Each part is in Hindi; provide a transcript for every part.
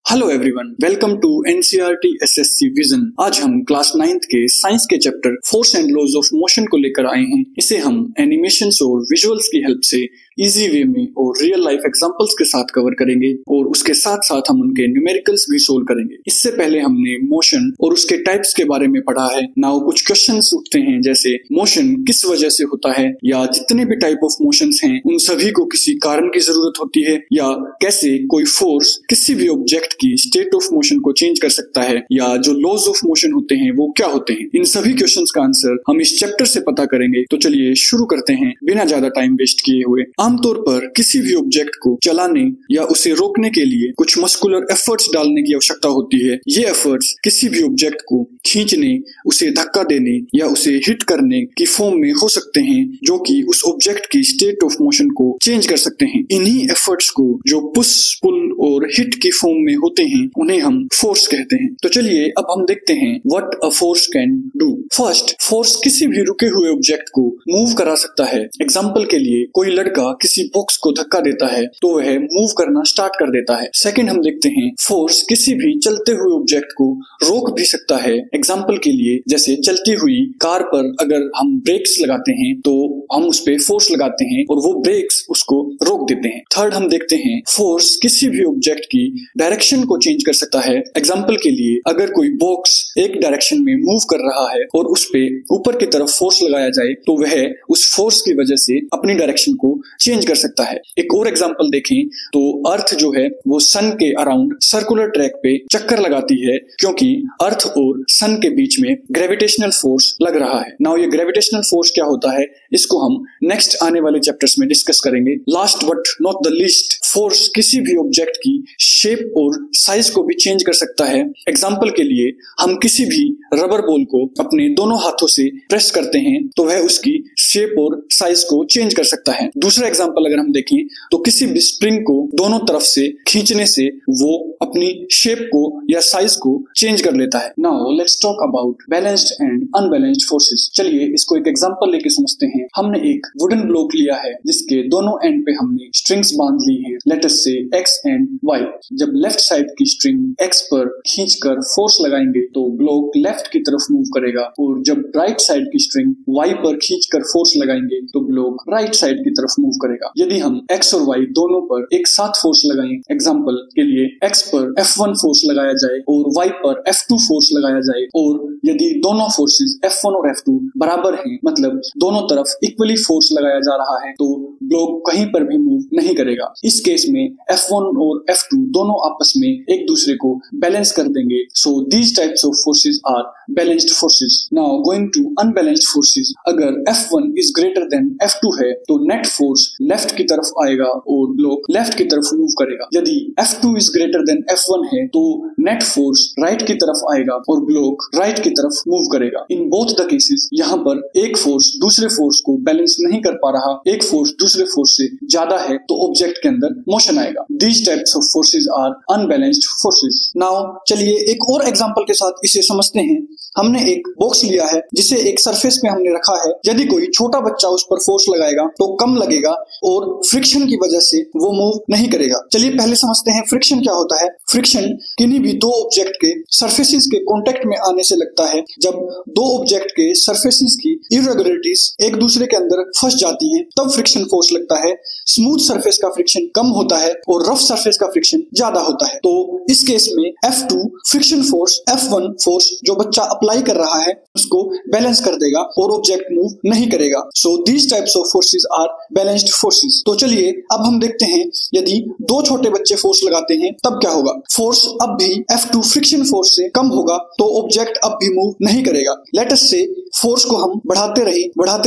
Hello everyone, welcome to NCERT SSC vision. आज हम क्लास 9th के साइंस के chapter force and laws of motion को लेकर आए हैं। इसे हम एनिमेशंस और विजुअल्स की हेल्प से इजी वे में और रियल लाइफ एग्जांपल्स के साथ कवर करेंगे और उसके साथ साथ हम उनके न्यूमेरिकल्स भी सोल्व करेंगे। इससे पहले हमने मोशन और उसके टाइप्स के बारे में पढ़ा है। नाउ कुछ क्वेश्चंस उठते हैं, जैसे मोशन किस वजह से होता है, या जितने भी टाइप ऑफ मोशंस हैं उन सभी को किसी कारण की जरूरत होती है, या कैसे कोई फोर्स किसी भी ऑब्जेक्ट की स्टेट ऑफ मोशन को चेंज कर सकता है, या जो लॉज ऑफ मोशन होते हैं वो क्या होते हैं। इन सभी क्वेश्चंस का आंसर हम इस चैप्टर से पता करेंगे। तो चलिए शुरू करते हैं बिना ज्यादा टाइम वेस्ट किए हुए। आमतौर पर किसी भी ऑब्जेक्ट को चलाने या उसे रोकने के लिए कुछ मस्कुलर एफर्ट्स डालने की आवश्यकता होती है। ये एफर्ट्स किसी भी ऑब्जेक्ट को खींचने, उसे धक्का देने या उसे हिट करने की फॉर्म में हो सकते हैं, जो कि उस ऑब्जेक्ट की स्टेट ऑफ मोशन को चेंज कर सकते हैं। इन्हीं एफर्ट्स को जो पुश, पुल और हिट की फॉर्म में होते हैं उन्हें हम फोर्स कहते हैं। तो चलिए अब हम देखते हैं what a force can do. First, force किसी भी रुके हुए ऑब्जेक्ट को मूव करा सकता है। एग्जांपल के लिए कोई लड़का किसी बॉक्स को धक्का देता है तो वह मूव करना स्टार्ट कर देता है। सेकंड, हम देखते हैं फोर्स किसी भी चलते हुए ऑब्जेक्ट को रोक भी सकता है। एग्जांपल के लिए जैसे चलती हुई कार पर अगर हम ब्रेक्स लगाते हैं तो हम उस पे फोर्स लगाते हैं और वो ब्रेक्स उसको रोक देते हैं। थर्ड, हम देखते हैं फोर्स किसी भी ऑब्जेक्ट की डायरेक्शन को चेंज कर सकता है। एग्जांपल के लिए अगर कोई बॉक्स एक डायरेक्शन में मूव कर रहा है और उस पे ऊपर की तरफ फोर्स लगाया जाए तो वह उस फोर्स की वजह से अपनी डायरेक्शन को चेंज कर सकता है। एक और एग्जांपल देखें तो अर्थ जो है वो सन के अराउंड सर्कुलर ट्रैक पे चक्कर लगाती है, क्योंकि अर्थ और सन के बीच में ग्रेविटेशनल फोर्स लग रहा है। नाउ ये ग्रेविटेशनल फोर्स क्या होता है इसको हम नेक्स्ट आने वाले चैप्टर्स में डिस्कस करेंगे। Last but not the least, force किसी भी ऑब्जेक्ट की शेप और साइज को भी चेंज कर सकता है। एग्जांपल के लिए हम किसी भी रबर बॉल को अपने दोनों हाथों से प्रेस करते हैं तो वह उसकी शेप और साइज को चेंज कर सकता है। दूसरा एग्जांपल अगर हम देखें तो किसी भी स्प्रिंग को दोनों तरफ से खींचने से वो अपनी शेप को या साइज को चेंज कर लेता है। Now let's talk about balanced and unbalanced forces. चलिए इसको एक एग्जांपल लेके समझते हैं। हमने एक वुडन ब्लॉक लिया है जिसके दोनों एंड पे हमने स्ट्रिंग्स बांध ली हैं, लेट अस से एक्स एंड वाई। जब लेफ्ट साइड की स्ट्रिंग एक्स पर खींचकर फोर्स लगाएंगे तो ब्लॉक लेफ्ट की तरफ मूव करेगा, और जब राइट साइड की स्ट्रिंग वाई पर खींचकर फोर्स लगाएंगे तो ब्लॉक राइट साइड की तरफ मूव करेगा। यदि हम एक्स और वाई दोनों पर एक साथ फोर्स लगाएं, एग्जांपल के लिए एक्स पर F1 फोर्स लगाया जाए और वाई पर F2 फोर्स लगाया जाए, और यदि दोनों फोर्सेस F1 और F2 बराबर हैं, मतलब दोनों तरफ इक्वली फोर्स लगाया जा रहा है, तो ब्लॉक कहीं पर भी मूव नहीं करेगा। इस केस में F1 और F2 दोनों आपस में एक दूसरे को बैलेंस कर देंगे। So these types of forces are balanced forces. Now going to unbalanced forces. अगर F1 is greater than F2 है तो नेट फोर्स लेफ्ट की तरफ आएगा और ब्लॉक लेफ्ट की तरफ मूव करेगा। यदि F2 is greater than F1 है तो नेट फोर्स राइट की तरफ आएगा और ब्लॉक राइट की तरफ मूव करेगा। इन बोथ द केसेस यहाँ पर एक फोर्स दूसरे फोर्स को बैलेंस नहीं कर पा रहा, एक फोर्स दूसरे फोर्स से ज्यादा है, तो ऑब्जेक्ट के अंदर मोशन आएगा। These types of forces are unbalanced forces. Now चलिए एक और एग्जांपल के साथ इसे समझते हैं। हमने एक बॉक्स लिया है जिसे एक सरफेस पे हमने रखा है। यदि कोई छोटा बच्चा उस पर फोर्स लगाएगा तो कम लगेगा और फ्रिक्शन की वजह से वो मूव नहीं करेगा। चलिए पहले समझते हैं फ्रिक्शन क्या होता है। फ्रिक्शन किन्हीं भी दो ऑब्जेक्ट के सरफेसेस के कांटेक्ट में आने से लगता है। जब दो ऑब्जेक्ट के सरफेसेस की इरेगुलरिटीज एक दूसरे के अंदर फंस जाती हैं तब फ्रिक्शन फोर्स लगता है। स्मूथ सरफेस का फ्रिक्शन कम होता है और रफ सरफेस का फ्रिक्शन ज्यादा होता है। तो इस केस में F2 friction force F1 force जो बच्चा अप्लाई कर रहा है उसको बैलेंस कर देगा और ऑब्जेक्ट मूव नहीं करेगा। So these types of forces are balanced forces. तो चलिए अब हम देखते हैं यदि दो छोटे बच्चे फोर्स लगाते हैं तब क्या होगा। फोर्स अब भी F2 फ्रिक्शन फोर्स से कम होगा तो ऑब्जेक्ट अब भी मूव नहीं करेगा। लेट अस से फोर्स को हम बढ़ाते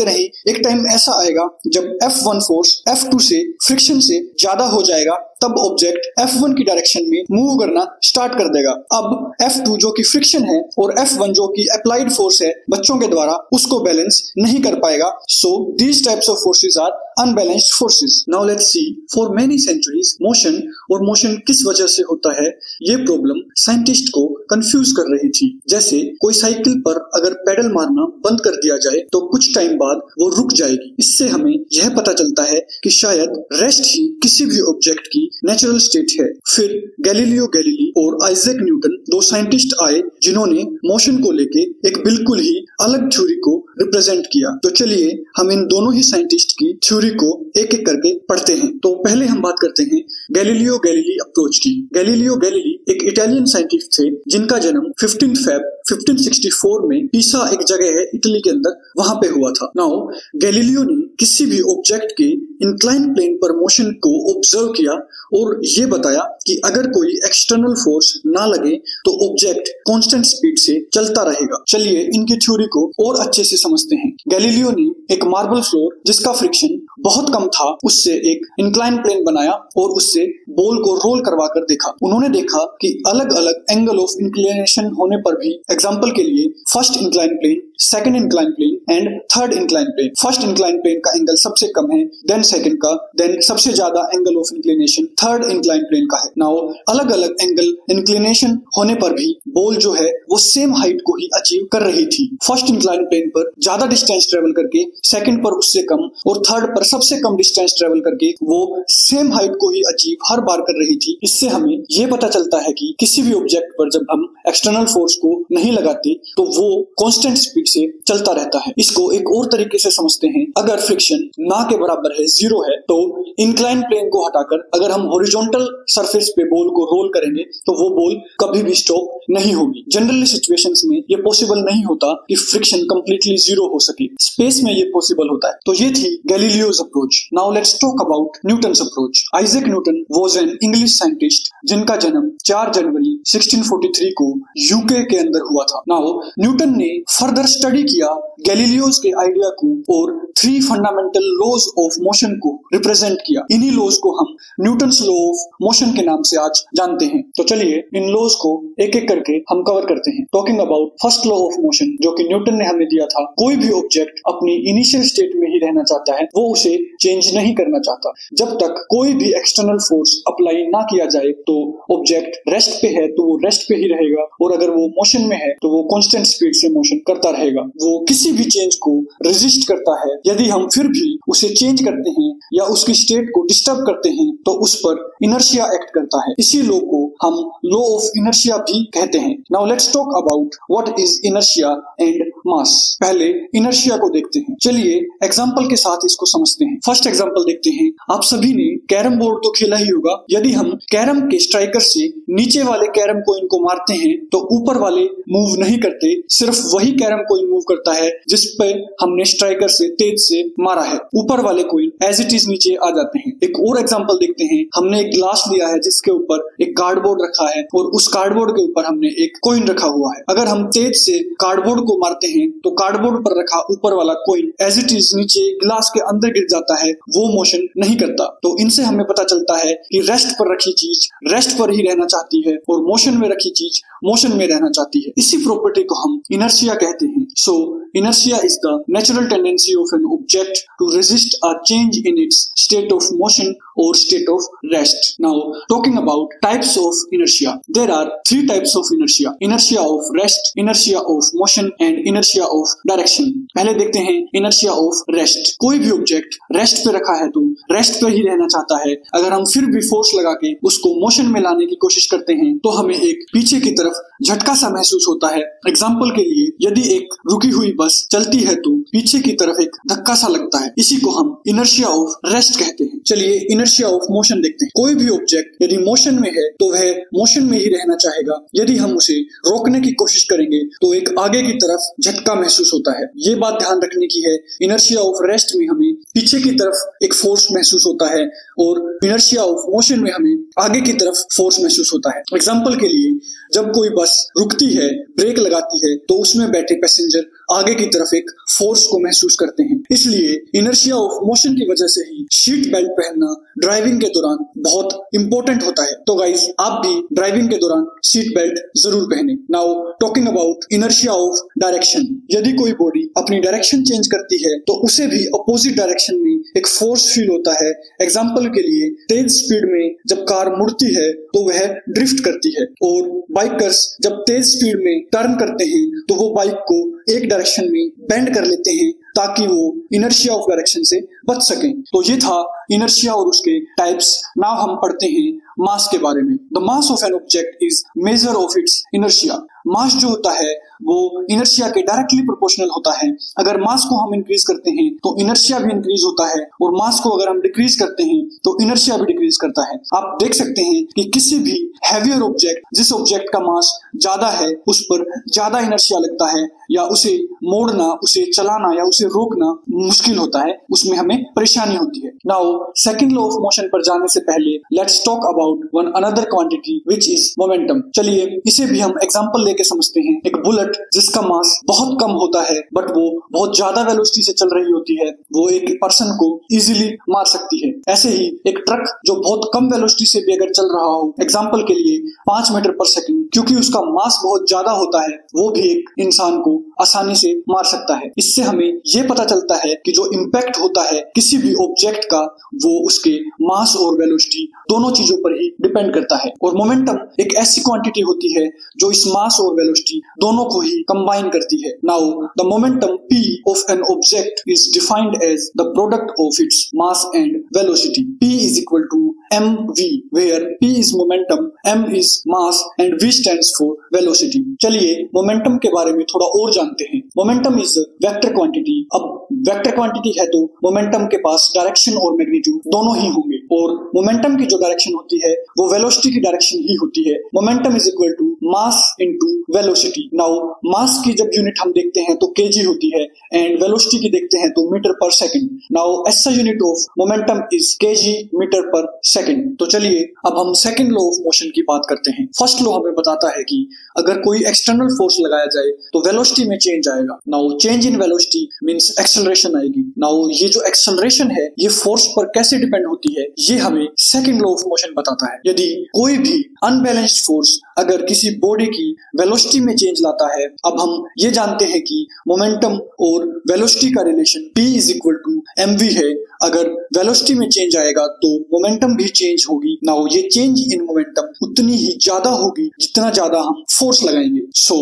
रहे, एक टाइम ऐसा आएगा जब F1 फोर्स F2 से फ्रिक्शन से ज्यादा हो जाएगा, तब ऑब्जेक्ट F1 की डायरेक्शन में मूव करना स्टार्ट कर देगा। अब F2 जो कि फ्रिक्शन है और F1 जो कि अप्लाइड फोर्स है बच्चों के द्वारा, उसको बैलेंस नहीं कर पाएगा। So these types of forces are unbalanced forces. Now let's see, for many centuries motion, और मोशन किस वजह से होता है, ये प्रॉब्लम साइंटिस्ट को कंफ्यूज कर रही थी। जैसे कोई साइकिल पर अगर पेडल मारना बंद कर दिया जाए तो कुछ टाइम बाद वो रुक जाएगी। इससे हमें यह पता चलता है कि शायद रेस्ट ही किसी भी ऑब्जेक्ट की नेचुरल स्टेट है। फिर गैलीलियो गैलीली और आइजैक न्यूटन, दो साइंटिस्ट आए जिन्होंने मोशन को लेके एक बिल्कुल ही अलग थ्योरी को रिप्रेजेंट किया। तो चलिए हम इन दोनों ही साइंटिस्ट की थ्योरी को एक एक करके पढ़ते हैं। तो पहले हम बात करते हैं गैलीलियो गैलीली अप्रोच की। गैलीलियो गैलीली एक इटालियन साइंटिस्ट थे जिनका जन्म 15 फेब 1564 में पीसा एक जगह है इटली के अंदर, वहां पे हुआ था। नाउ गैलीलियो ने किसी भी ऑब्जेक्ट के इंक्लाइन प्लेन पर मोशन को ऑब्जर्व किया और ये बताया कि अगर कोई एक्सटर्नल फोर्स ना लगे तो ऑब्जेक्ट कांस्टेंट स्पीड से चलता रहेगा। चलिए इनकी थ्योरी को और अच्छे से समझते हैं। गैलीलियो ने एक मार्बल फ्लोर जिसका फ्रिक्शन बहुत कम था उससे एक इंक्लाइन प्लेन बनाया और उससे बॉल को रोल करवा कर देखा। उन्होंने देखा कि अलग अलग एंगल ऑफ इंक्लिनेशन होने पर भी, एग्जांपल के लिए first incline plane, second incline plane and third incline plane. First incline plane का एंगल सबसे कम है, देन सेकंड का, देन सबसे ज्यादा angle of inclination third incline plane का है। नाउ अलग अलग एंगल इंक्लिनेशन होने पर भी बॉल जो है वो सेम हाइट को ही अचीव कर रही थी। फर्स्ट इंक्लाइन प्लेन पर ज्यादा डिस्टेंस ट्रेवल करके, सेकंड पर उससे कम और थर्ड पर सबसे कम डिस्टेंस ट्रेवल करके वो सेम हाइट को ही अचीव हर बार कर रही थी। इससे हमें ये पता चलता है कि किसी भी ऑब्जेक्ट पर जब हम एक्सटर्नल फोर्स को नहीं लगाते तो वो कांस्टेंट स्पीड से चलता रहता है। इसको एक और तरीके से समझते हैं, अगर फ्रिक्शन ना के बराबर है, जीरो है, तो इंक्लाइन प्लेन को हटाकर अगर हम हॉरिजॉन्टल सरफेस पे बॉल को रोल करेंगे तो वो बॉल कभी भी स्टॉप नहीं होगी। जनरली सिचुएशंस में ये पॉसिबल नहीं होता कि फ्रिक्शन कंप्लीटली जीरो हो सके, स्पेस में ये पॉसिबल होता है। तो ये थी Galileo's approach. Now let's talk about Newton's approach. Isaac Newton was an English scientist जिनका जन्म 4 जनवरी 1643 को यूके के अंदर हुआ था। नाउ न्यूटन ने फर्दर स्टडी किया गैलीलियोस के आइडिया को और 3 फंडामेंटल लॉज ऑफ मोशन को रिप्रेजेंट किया। इन्हीं लॉज को हम न्यूटन्स लॉ ऑफ मोशन के नाम से आज जानते हैं। तो चलिए इन लॉज को एक एक करके हम कवर करते हैं। Talking about first law of motion जो कि न्यूटन ने हमें दिया था, कोई भी ऑब्जेक्ट अपनी इनिशियल स्टेट में ही रहना चाहता है, वो उसे चेंज नहीं करना चाहता। जब तक कोई भी एक्सटर्नल फोर्स अप्लाई ना किया जाए तो ऑब्जेक्ट रेस्ट पे है तो वो रेस्ट पे ही रहेगा, और अगर वो मोशन में है तो वो कांस्टेंट स्पीड से मोशन करता रहेगा। वो किसी भी चेंज को रेजिस्ट करता है। यदि हम फिर भी उसे चेंज करते हैं या उसकी स्टेट को डिस्टर्ब करते हैं तो उस पर इनर्शिया एक्ट करता है। इसी लॉ को हम लॉ ऑफ इनर्शिया भी कहते हैं। Now let's talk about what is inertia and mass. पहले इनर्शिया को देखते हैं। चलिए एग्जांपल के साथ इसको समझते हैं। फर्स्ट एग्जांपल देखते हैं। आप सभी ने कैरम बोर्ड तो खेला ही होगा। यदि हम कैरम के स्ट्राइकर से नीचे वाले कैरम कॉइन को मारते हैं तो ऊपर वाले मूव नहीं करते, सिर्फ वही कैरम कॉइन मूव करता है जिस पे हमने स्ट्राइकर से तेज से मारा है। ऊपर वाले कॉइन एज इट इज नीचे आ जाते हैं। एक और एग्जांपल देखते हैं। हमने एक ग्लास लिया है जिसके ऊपर एक कार्डबोर्ड रखा है और उस कार्डबोर्ड के ऊपर हमने एक कॉइन रखा हुआ है। अगर हम तेज से कार्डबोर्ड को मारते हैं तो कार्डबोर्ड पर रखा ऊपर वाला कॉइन एज इट इज नीचे ग्लास के अंदर गिर जाता है, वो मोशन नहीं करता। तो इनसे हमें पता चलता है कि रेस्ट पर रखी चीज रेस्ट पर ही रहना चाहती है और मोशन में रखी चीज मोशन में रहना चाहती है। इसी प्रॉपर्टी को हम इनर्शिया कहते हैं। सो inertia is the natural tendency of an object to resist a change in its state of motion or state of rest. Now, talking about types of inertia, there are 3 types of inertia: inertia of rest, inertia of motion and inertia of direction. पहले देखते हैं inertia of rest. कोई भी ऑब्जेक्ट रेस्ट पे रखा है तो रेस्ट पे ही रहना चाहता है। अगर हम फिर भी फोर्स लगा के उसको मोशन में लाने की कोशिश करते हैं तो हमें एक पीछे की तरफ झटका सा महसूस होता है। एग्जाम्पल के लिए, यदि एक रुकी हुई बस चलती है तो पीछे की तरफ एक धक्का सा लगता है। इसी को हम इनर्शिया ऑफ रेस्ट कहते हैं। चलिए इनर्शिया ऑफ मोशन देखते हैं। कोई भी ऑब्जेक्ट यदि मोशन में है तो वह मोशन में ही रहना चाहेगा। यदि हम उसे रोकने की कोशिश करेंगे तो एक आगे की तरफ झटका महसूस होता है। ये बात ध्यान रखने की है। इनर्शिया ऑफ रेस्ट में हमें पीछे की तरफ एक फोर्स महसूस होता है और इनर्शिया ऑफ मोशन में हमें आगे की तरफ फोर्स महसूस होता है। एग्जाम्पल के लिए, जब कोई बस रुकती है, ब्रेक लगाती है, तो उसमें बैठे पैसेंजर आगे की तरफ एक फोर्स को महसूस करते हैं। इसलिए इनर्शिया ऑफ मोशन की वजह से ही सीट बेल्ट पहनना ड्राइविंग के दौरान बहुत इंपॉर्टेंट होता है। तो गाइज, आप भी ड्राइविंग के दौरान सीट बेल्ट जरूर पहने। Now talking about inertia of direction. यदि कोई बॉडी अपनी डायरेक्शन चेंज करती है तो उसे भी अपोजिट डायरेक्शन डायरेक्शन में एक फोर्स फील होता है। एग्जाम्पल के लिए तेज स्पीड में जब कार मुड़ती है तो वह ड्रिफ्ट करती है, और बाइकर्स जब तेज स्पीड में टर्न करते हैं तो वो बाइक को एक डायरेक्शन में बेंड कर लेते हैं ताकि वो इनर्शिया ऑफ डायरेक्शन से बच सकें। तो ये था इनर्शिया और उसके टाइप्स। नाउ हम पढ़ते हैं मास के बारे में। The mass of an object is measure of its inertia. Mass जो होता है वो इनर्शिया के डायरेक्टली प्रोपोर्शनल होता है। अगर मास को हम इंक्रीज करते हैं तो इनर्शिया भी इंक्रीज होता है, और मास को अगर हम डिक्रीज करते हैं तो इनर्शिया भी डिक्रीज करता है। आप देख सकते हैं कि किसी भी हैवियर ऑब्जेक्ट, जिस ऑब्जेक्ट का मास ज्यादा है उस पर ज्यादा इनर्शिया लगता है, या उसे मोड़ना, उसे चलाना या उसे रोकना मुश्किल होता है, उसमें हमें परेशानी होती है। Now second law of motion पर जाने से पहले let's talk about one another quantity which is momentum. चलिए इसे भी हम एग्जांपल लेके समझते हैं। एक बुलेट जिसका मास बहुत कम होता है बट वो बहुत ज्यादा वेलोसिटी से चल रही होती है, वो एक पर्सन को इजीली मार सकती है। ऐसे ही एक ट्रक जो बहुत कम वेलोसिटी से भी अगर चल रहा हो, एग्जांपल के लिए 5 मीटर पर सेकंड, क्योंकि उसका मास बहुत ज्यादा होता है, वो भी एक इंसान को आसानी से मार सकता है। इससे हमें ये पता चलता है कि जो इम्पैक्ट होता है किसी भी ऑब्जेक्ट का, वो उसके मास और वेलोसिटी दोनों चीजों पर ही डिपेंड करता है। और मोमेंटम एक ऐसी क्वांटिटी होती है जो इस मास और वेलोसिटी दोनों को ही कंबाइन करती है। Now the momentum p of an object is defined as the product of its mass and velocity. p is equal to mv, where p is momentum, m is mass and v stands for velocity। चलिए मोमेंटम के बारे में थोड़ा और जानते हैं। Momentum is vector quantity. अब वेक्टर क्वांटिटी है तो मोमेंटम के पास डायरेक्शन और मैग्नीट्यूड दोनों ही होंगे, और मोमेंटम की जो डायरेक्शन होती है वो वेलोसिटी की डायरेक्शन ही होती है। Momentum is equal to mass into velocity. Now mass की जब यूनिट हम देखते हैं तो केजी होती है, एंड वेलोसिटी की देखते हैं तो मीटर पर second. Now SI unit of momentum is KG metre पर सेकंड। तो चलिए अब हम सेकंड लॉ ऑफ मोशन की बात करते हैं। फर्स्ट लॉ हमें बताता है कि अगर कोई एक्सटर्नल फोर्स लगाया जाए तो वेलोसिटी में चेंज आएगा। Now change in velocity means acceleration आएगी। नाउ ये जो एक्सेलरेशन है ये फोर्स पर कैसे डिपेंड होती है, ये हमें सेकंड लॉ ऑफ मोशन बताता है। यदि कोई भी अनबैलेंस्ड फोर्स अगर किसी बॉडी की वेलोसिटी में चेंज लाता है, अब हम ये जानते हैं कि मोमेंटम और वेलोसिटी का relation p is equal to mv है। अगर वेलोसिटी में चेंज आएगा तो मोमेंटम भी चेंज होगी। नाउ ये चेंज इन मोमेंटम उतनी ही ज्यादा होगी जितना ज्यादा हम फोर्स लगाएंगे। So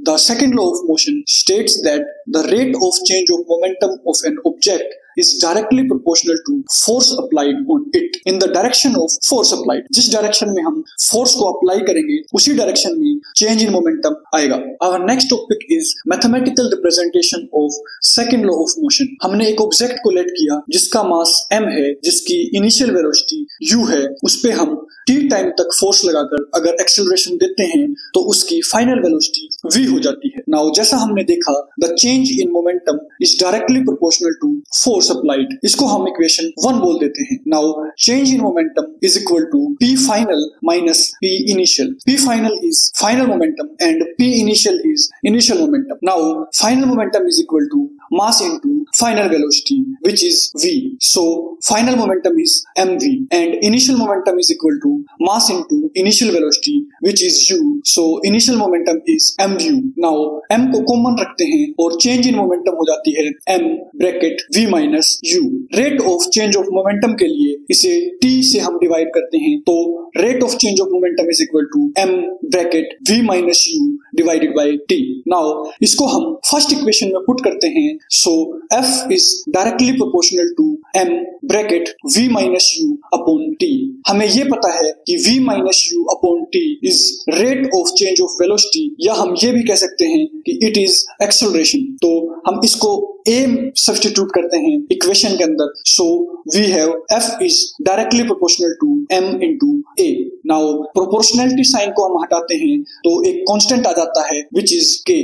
the second law of motion states that the rate of change of momentum of an object is directly proportional to force applied on it in the direction of force applied। जिस डायरेक्शन में हम फोर्स को अप्लाई करेंगे उसी डायरेक्शन में चेंज इन मोमेंटम आएगा। Our next topic is mathematical representation of second law of motion। हमने एक ऑब्जेक्ट को लेट किया जिसका मास m है, जिसकी इनिशियल वेलोसिटी u है, उस पे हम t टाइम तक फोर्स लगाकर अगर एक्सेलरेशन देते हैं तो उसकी फाइनल वेलोसिटी v हो जाती है। नाउ जैसा हमने देखा the change in momentum is directly proportional to force applied. इसको हम इक्वेशन 1 बोल देते हैं। Now change in momentum is equal to p final minus p initial. p final is final momentum and p initial is initial momentum. Now final momentum is equal to mass into final velocity which is v, so final momentum is mv and initial momentum is equal to mass into initial velocity which is u, so initial momentum is mu। now m को कॉमन रखते हैं और चेंज इन मोमेंटम हो जाती है m bracket v minus u। Rate of change of momentum के लिए इसे t से हम डिवाइड करते हैं तो rate of change of momentum is equal to m bracket v minus u divided by t। Now इसको हम फर्स्ट इक्वेशन में पुट करते हैं। So F is directly proportional to m bracket v minus u upon t। हमें ये पता है कि v minus u upon t is rate of change of velocity, या हम ये भी कह सकते हैं कि it is acceleration। तो हम इसको a सब्स्टिट्यूट करते हैं इक्वेशन के अंदर। So we have F is directly proportional to m into a। Now proportionality sign को हम हटाते हैं तो एक कांस्टेंट आ जाता है which is k।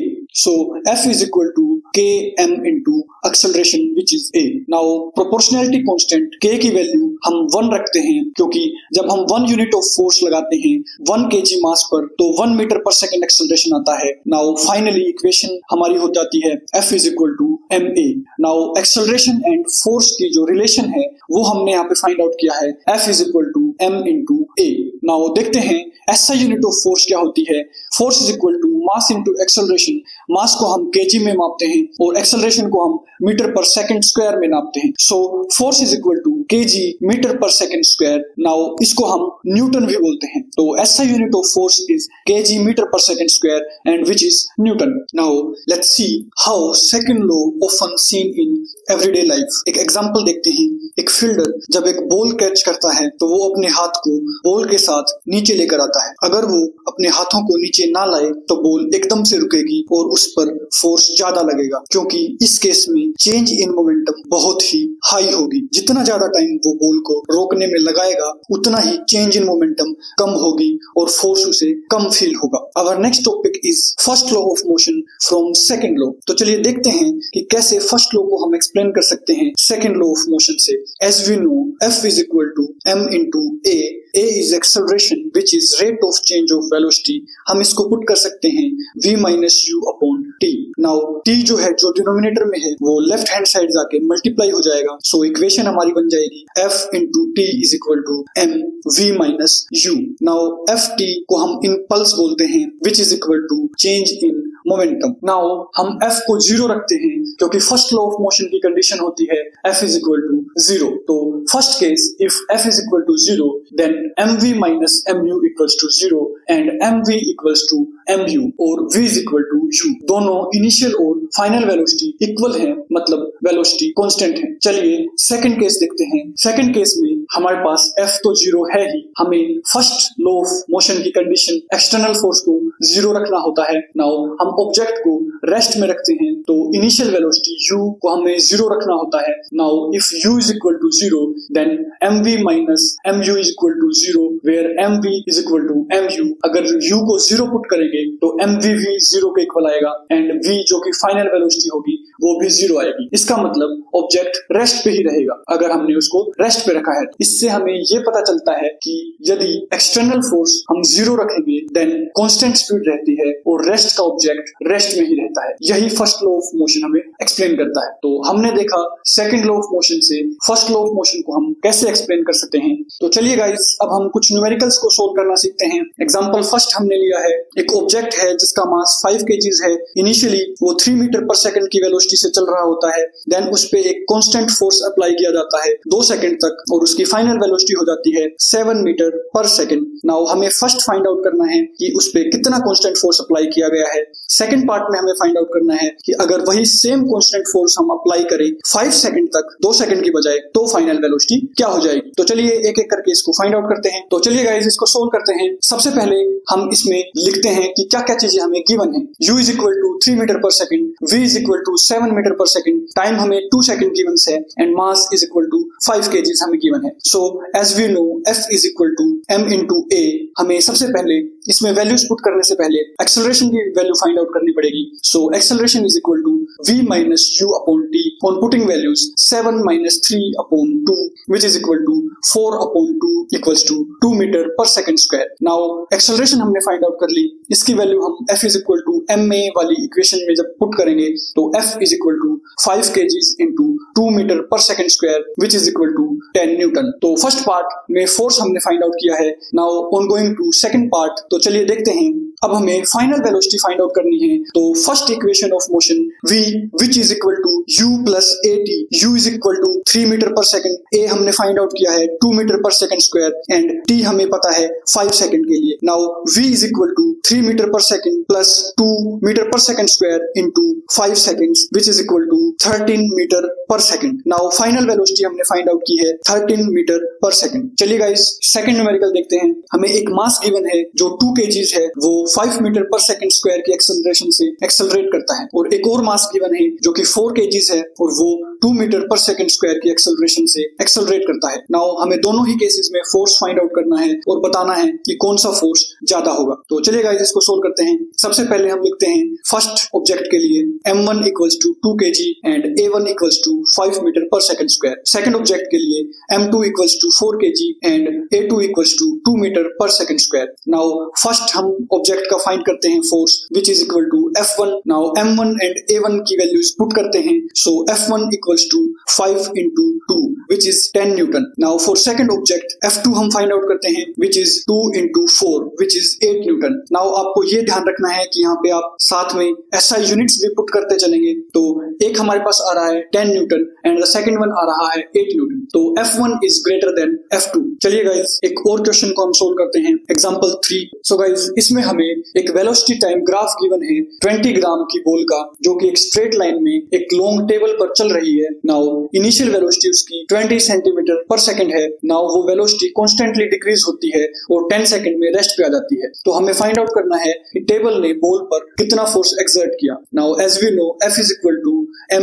So F is equal to km into acceleration which is a। Now proportionality constant k की वैल्यू हम 1 रखते हैं क्योंकि जब हम 1 यूनिट ऑफ फोर्स लगाते हैं 1 kg मास पर तो 1 मीटर पर सेकंड एक्सेलरेशन आता है। Now फाइनली इक्वेशन हमारी हो जाती है F is equal to ma। Now acceleration and force की जो रिलेशन है वो हमने यहाँ पे फाइंड आउट किया है F is equal to m into a। Now देखते हैं SI यूनिट ऑफ फोर्स क्या होती है। Force is equal to mass into acceleration, mass को हम केजी में मापते हैं और एक्सेलरेशन को हम मीटर पर सेकंड स्क्वायर में नापते हैं। So force is equal to kg metre पर सेकंड स्क्वायर। नाउ इसको हम न्यूटन भी बोलते हैं। तो SI unit of force is KG metre पर second square and which is newton. Now let's see how second law often seen in everyday life. एक एग्जांपल देखते हैं। एक फील्डर जब एक बॉल कैच करता है तो वो अपने हाथ को बॉल के साथ नीचे लेकर आता है। अगर वो अपने हाथों को नीचे ना लाए तो बॉल एकदम से रुकेगी और उस पर फोर्स ज्यादा लगेगा, क्योंकि इस केस में चेंज इन मोमेंटम बहुत ही हाई होगी। जितना ज्यादा टाइम वो बॉल को रोकने में लगाएगा उतना ही चेंज इन मोमेंटम कम होगी और फोर्स उसे कम फील होगा। Our next topic is first law of motion from second law. तो चलिए देखते हैं कि कैसे फर्स्ट लॉ को हम एक्सप्लेन कर सकते हैं सेकंड लॉ ऑफ मोशन से। As we know F is equal to m into A is acceleration which is rate of change of velocity. हम इसको पुट कर सकते हैं v minus U upon t। Now t जो है, जो डिनोमिनेटर में है, वो लेफ्ट हैंड साइड जाके मल्टीप्लाई हो जाएगा। सो इक्वेशन हमारी बन जाएगी F into t is equal to m v minus u। Now ft को हम इम्पल्स बोलते हैं which is equal to change in momentum. Now हम F को 0 रखते हैं क्योंकि फर्स्ट लॉ ऑफ मोशन की कंडीशन होती है F इज इक्वल टू 0। तो first case if F is equal to 0 then mv minus mu equals to 0 and mv equals to mu और v is equal to u। दोनों इनिशियल और फाइनल वेलोसिटी इक्वल है, मतलब वेलोसिटी कांस्टेंट है। चलिए सेकंड केस देखते हैं। सेकंड केस में हमारे पास F तो 0 है ही, हमें फर्स्ट लॉ ऑफ मोशन की कंडीशन एक्सटर्नल फोर्स को 0 रखना होता है। नाउ हम ऑब्जेक्ट को रेस्ट में रखते हैं तो इनिशियल वेलोसिटी u को हमें 0 रखना होता है। Now if u is equal to 0 then mv minus mu is equal to 0 where mv is equal to mu। अगर u को 0 पुट करेंगे तो mv भी 0 के इक्वल आएगा एंड v जो कि फाइनल वेलोसिटी होगी वो भी 0 आएगी। इसका मतलब ऑब्जेक्ट रेस्ट पे ही रहेगा अगर हमने उसको रेस्ट पे रखा है। इससे हमें ये पता चलता है कि यदि एक्सटर्नल फोर्स हम 0 रखेंगे देन कांस्टेंट स्पीड रहती है और रेस्ट का ऑब्जेक्ट रेस्ट में ही रहता है। यही फर्स्ट लॉ ऑफ मोशन हमें एक्सप्लेन करता है। तो हमने देखा सेकंड लॉ ऑफ मोशन से फर्स्ट लॉ ऑफ मोशन को हम कैसे एक्सप्लेन कर सकते हैं। तो चलिए गाइस, अब हम कुछ न्यूमेरिकल्स को सोल्व करना सीखते हैं। एग्जांपल फर्स्ट हमने लिया है, एक ऑब्जेक्ट है जिसका मास 5 kg है। इनिशियली वो 3 मीटर पर सेकंड की वेलोसिटी से चल रहा होता है, देन उस पे एक कांस्टेंट फोर्स अप्लाई किया जाता है 2 सेकंड तक और उसकी फाइनल वेलोसिटी हो जाती है 7 मीटर पर सेकंड। नाउ हमें फर्स्ट फाइंड आउट करना है कि उस पे कितना कांस्टेंट फोर्स अप्लाई किया गया है। सेकंड पार्ट में हमें फाइंड आउट करना है कि अगर वही सेम कांस्टेंट फोर्स हम अप्लाई करें 5 सेकंड तक 2 सेकंड की बजाय तो फाइनल वेलोसिटी क्या हो जाएगी। तो चलिए एक एक करके इसको फाइंड आउट करते हैं। तो चलिए गाइस इसको सोल्व करते हैं। सबसे पहले हम इसमें लिखते हैं कि क्या क्या चीजें हमें गिवन है। u is equal to 3 metre पर second, v is equal to 7 metre पर सेकंड, टाइम हमें 2 सेकंड गिवन है and mass is equal to 5 kg हमें गिवन है। So as we know F is equal to m into a। हमें सबसे पहले इसमें वैल्यूज पुट करने से पहले एक्सेलरेशन की वैल्यू फाइंड आउट करनी पड़ेगी। So acceleration is equal to v minus u upon t on putting values 7 minus 3 upon 2 which is equal to 4 upon 2 equals to 2 metre पर सेकंड स्क्वायर। नाउ एक्सेलरेशन हमने फाइंड आउट कर ली, इसकी वैल्यू हम F is equal to ma वाली इक्वेशन में जब पुट करेंगे तो F is equal to 5 kg into 2 metre पर second square which is equal to 10 newton. तो फर्स्ट पार्ट में फोर्स हमने फाइंड आउट किया है। Now on going to second part. तो चलिए देखते हैं, अब हमें फाइनल वेलोसिटी फाइंड आउट करनी है। तो first equation of motion v which is equal to u plus at। u is equal to 3 metre पर सेकंड, a हमने फाइंड आउट किया है 2 मीटर पर सेकंड स्क्वायर एंड t हमें पता है 5 सेकंड के लिए। Now v is equal to 3 metre पर सेकंड प्लस 2 मीटर पर second square into 5 seconds which is equal to 13 metre पर सेकंड। नाउ फाइनल वेलोसिटी हमने फाइंड आउट की है 13 मीटर पर सेकंड। चलिए गाइस सेकंड न्यूमेरिकल देखते हैं। हमें एक मास गिवन है जो 2 kg है, वो 5 मीटर पर सेकंड स्क्वायर की एक्सेलरेशन से एक्सेलरेट करता है और एक और मास गिवन है जो कि 4 kg है और वो 2 मीटर पर सेकंड स्क्वायर की एक्सेलरेशन से एक्सेलरेट करता है। नाउ हमें दोनों ही केसेस में फोर्स फाइंड आउट करना है और बताना है कि कौन सा फोर्स ज्यादा होगा। तो चलिए गाइस इसको सोल्व करते हैं। सबसे पहले हम लिखते हैं फर्स्ट ऑब्जेक्ट के लिए m1 equals to 2 kg and a1 equals to 5 metre पर सेकंड स्क्वायर। सेकंड ऑब्जेक्ट के लिए m2 equals to 4 kg and a2 equals to 2 metre पर सेकंड स्क्वायर। नाउ फर्स्ट हम ऑब्जेक्ट ऑब्जेक्ट का फाइंड करते हैं force which is equal to F1। Now M1 and A1 की वैल्यूज पुट करते हैं, so F1 equals to 5 into 2 which is 10 Newton. Now for second object F2 हम फाइंड आउट करते हैं which is 2 into 4 which is 8 Newton. Now आपको ये ध्यान रखना है कि यहाँ पे आप साथ में SI यूनिट्स भी पुट करते चलेंगे, तो एक हमारे पास आ रहा है 10 newton and the second one आ रहा है 8 न्यूटन, तो F1 is greater than F2। चलिए गाइस एक और क्वेश्चन को हम सोल्व करते हैं, एग्जांपल 3। सो गाइस इसमें हमें एक वेलोसिटी टाइम ग्राफ गिवन है 20 ग्राम की बॉल का, जो कि एक स्ट्रेट लाइन में एक लॉन्ग टेबल पर चल रही है। नाउ इनिशियल वेलोसिटी उसकी 20 सेंटीमीटर पर सेकंड है। नाउ वो वेलोसिटी कॉन्स्टेंटली डिक्रीज होती है और 10 सेकंड में रेस्ट पे आ जाती है। तो हमें फाइंड आउट करना है कि टेबल ने बॉल पर कितना फोर्स एक्सर्ट किया। Now as we know F is equal to ma।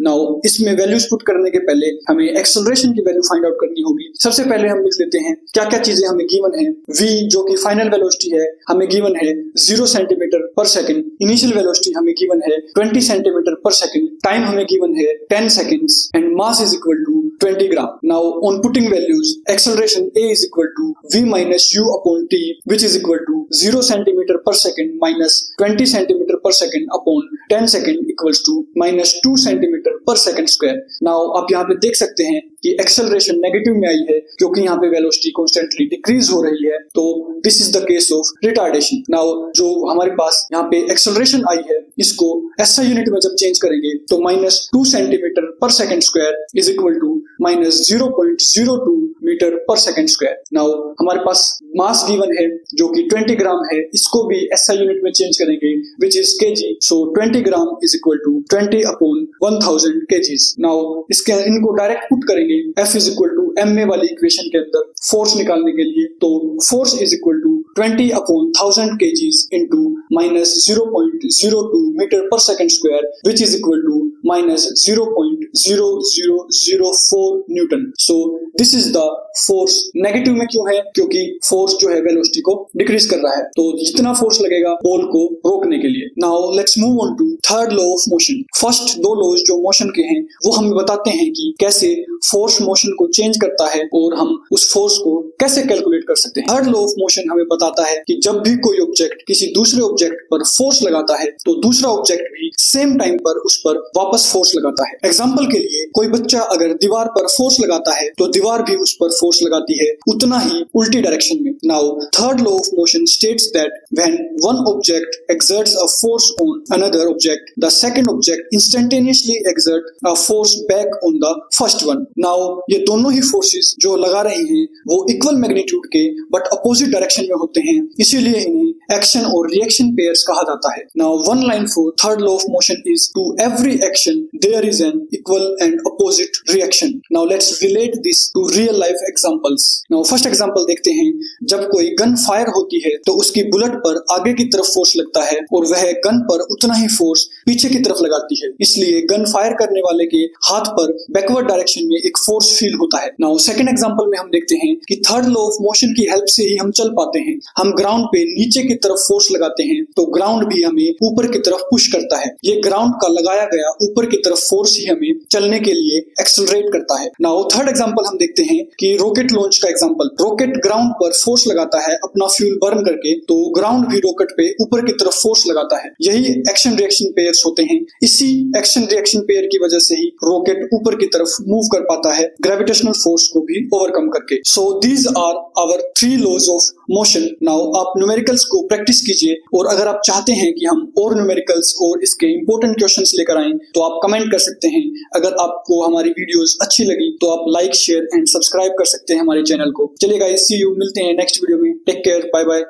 Now इसमें वैल्यूज पुट करने के पहले हमें एक्सेलरेशन की वैल्यू फाइंड आउट करनी होगी। सबसे पहले हम लिख लेते हैं क्या क्या चीजें हमें गिवन है। v जो कि फाइनल वेलोसिटी है हमें गिवन है 0 सेंटीमीटर पर सेकंड, इनिशियल वेलोसिटी हमें गिवन है 20 सेंटीमीटर पर सेकंड, टाइम हमें गिवन है 10 seconds and mass is equal to 20 gram. Now on putting values acceleration a is equal to v minus u upon t which is equal to 0 centimeter per second minus 20 centimeter per second upon 10 second equals to minus 2 centimeter per second square। Now आप यहाँ पे देख सकते हैं कि एक्सेलरेशन नेगेटिव में आई है क्योंकि यहाँ पे वेलोसिटी कॉन्स्टेंटली डिक्रीज हो रही है, तो this is the case of retardation. Now जो हमारे पास यहाँ पे एक्सेलरेशन आई है इसको SI यूनिट में जब चेंज करेंगे तो minus 2 centimeter per second square is equal to minus 0.02 metre पर सेकंड स्क्वायर। नाउ हमारे पास मास गिवन है जो कि 20 ग्राम है, इसको भी SI यूनिट में चेंज करेंगे which is kg, so 20 gram is equal to 20 upon 1000 kgs। Now इसके इनको डायरेक्ट पुट करेंगे F is equal to ma वाली इक्वेशन के अंदर फोर्स निकालने के लिए, तो force is equal to 20 upon 1000 kgs into minus 0.02 metre पर second square which is equal to minus 0.0004 newton. So this is the force. Negative में क्यों है? क्योंकि फोर्स जो है वेलोसिटी को डिक्रीज कर रहा है, तो जितना फोर्स लगेगा बॉल को रोकने के लिए। Now let's move on to third law of motion. First दो लॉज जो मोशन के हैं वो हमें बताते हैं कि कैसे फोर्स मोशन को चेंज करता है और हम उस फोर्स को कैसे कैलकुलेट कर सकते हैं। थर्ड लॉ ऑफ मोशन हमें बताता है कि जब भी कोई ऑब्जेक्ट किसी दूसरे ऑब्जेक्ट पर फोर्स लगाता है तो दूसरा ऑब्जेक्ट भी सेम टाइम पर उस पर वापस फोर्स लगाता है। एग्जाम्पल के लिए कोई बच्चा अगर दीवार पर फोर्स लगाता है तो दीवार भी उस पर फोर्स लगाती है, उतना ही उल्टी डायरेक्शन में। Now third law of motion states that when one object exerts a force on another object, the second object instantaneously exert a force back on the first one। Now ये दोनों ही फोर्सेस जो लगा रहे हैं वो इक्वल मैग्नीट्यूड के बट अपोजिट डायरेक्शन में होते हैं, इसीलिए इन्हें एक्शन और रिएक्शन पेयर्स कहा जाता है। Now one line for third law of motion is to every action there is an equal and opposite reaction। Now let's relate this to real life examples। Now first example देखते हैं, जब कोई गन फायर होती है तो उसकी बुलेट पर आगे की तरफ फोर्स लगता है और वह गन पर उतना ही फोर्स पीछे की तरफ लगाती है, इसलिए गन फायर करने वाले के हाथ पर बैकवर्ड डायरेक्शन में एक फोर्स फील होता है। नाउ सेकंड एग्जांपल में हम देखते हैं कि थर्ड लॉ ऑफ मोशन की हेल्प से ही हम चल पाते हैं। हम ग्राउंड पे नीचे की तरफ फोर्स लगाते हैं तो ग्राउंड भी हमें ऊपर की तरफ पुश करता है। ये ग्राउंड का लगाया गया ऊपर की तरफ फोर्स ही हमें चलने के लिए एक्सेलरेट करता है। नाउ थर्ड एग्जांपल हम देखते हैं कि रॉकेट लॉन्च का एग्जांपल। रॉकेट ग्राउंड पर फोर्स लगाता है अपना फ्यूल बर्न करके, तो ग्राउंड भी रॉकेट पे ऊपर की तरफ फोर्स लगाता है। यही एक्शन रिएक्शन पेयर्स होते हैं। इसी एक्शन रिएक्शन पेयर की वजह से ही रॉकेट ऊपर की तरफ मूव कर पाता है ग्रेविटेशनल फोर्स को भी ओवरकम करके। So these are our 3 laws of motion. Now आप न्यूमेरिकल्स को प्रैक्टिस कीजिए और अगर आप चाहते हैं कि हम और न्यूमेरिकल्स और इसके इंपॉर्टेंट क्वेश्चंस लेकर आएं तो आप कमेंट कर सकते हैं। अगर आपको हमारी वीडियोस अच्छी लगी तो आप लाइक शेयर एंड सब्सक्राइब कर सकते हैं हमारे चैनल को। चलिए गाइस, सी यू, मिलते हैं नेक्स्ट वीडियो में। Take care, bye bye.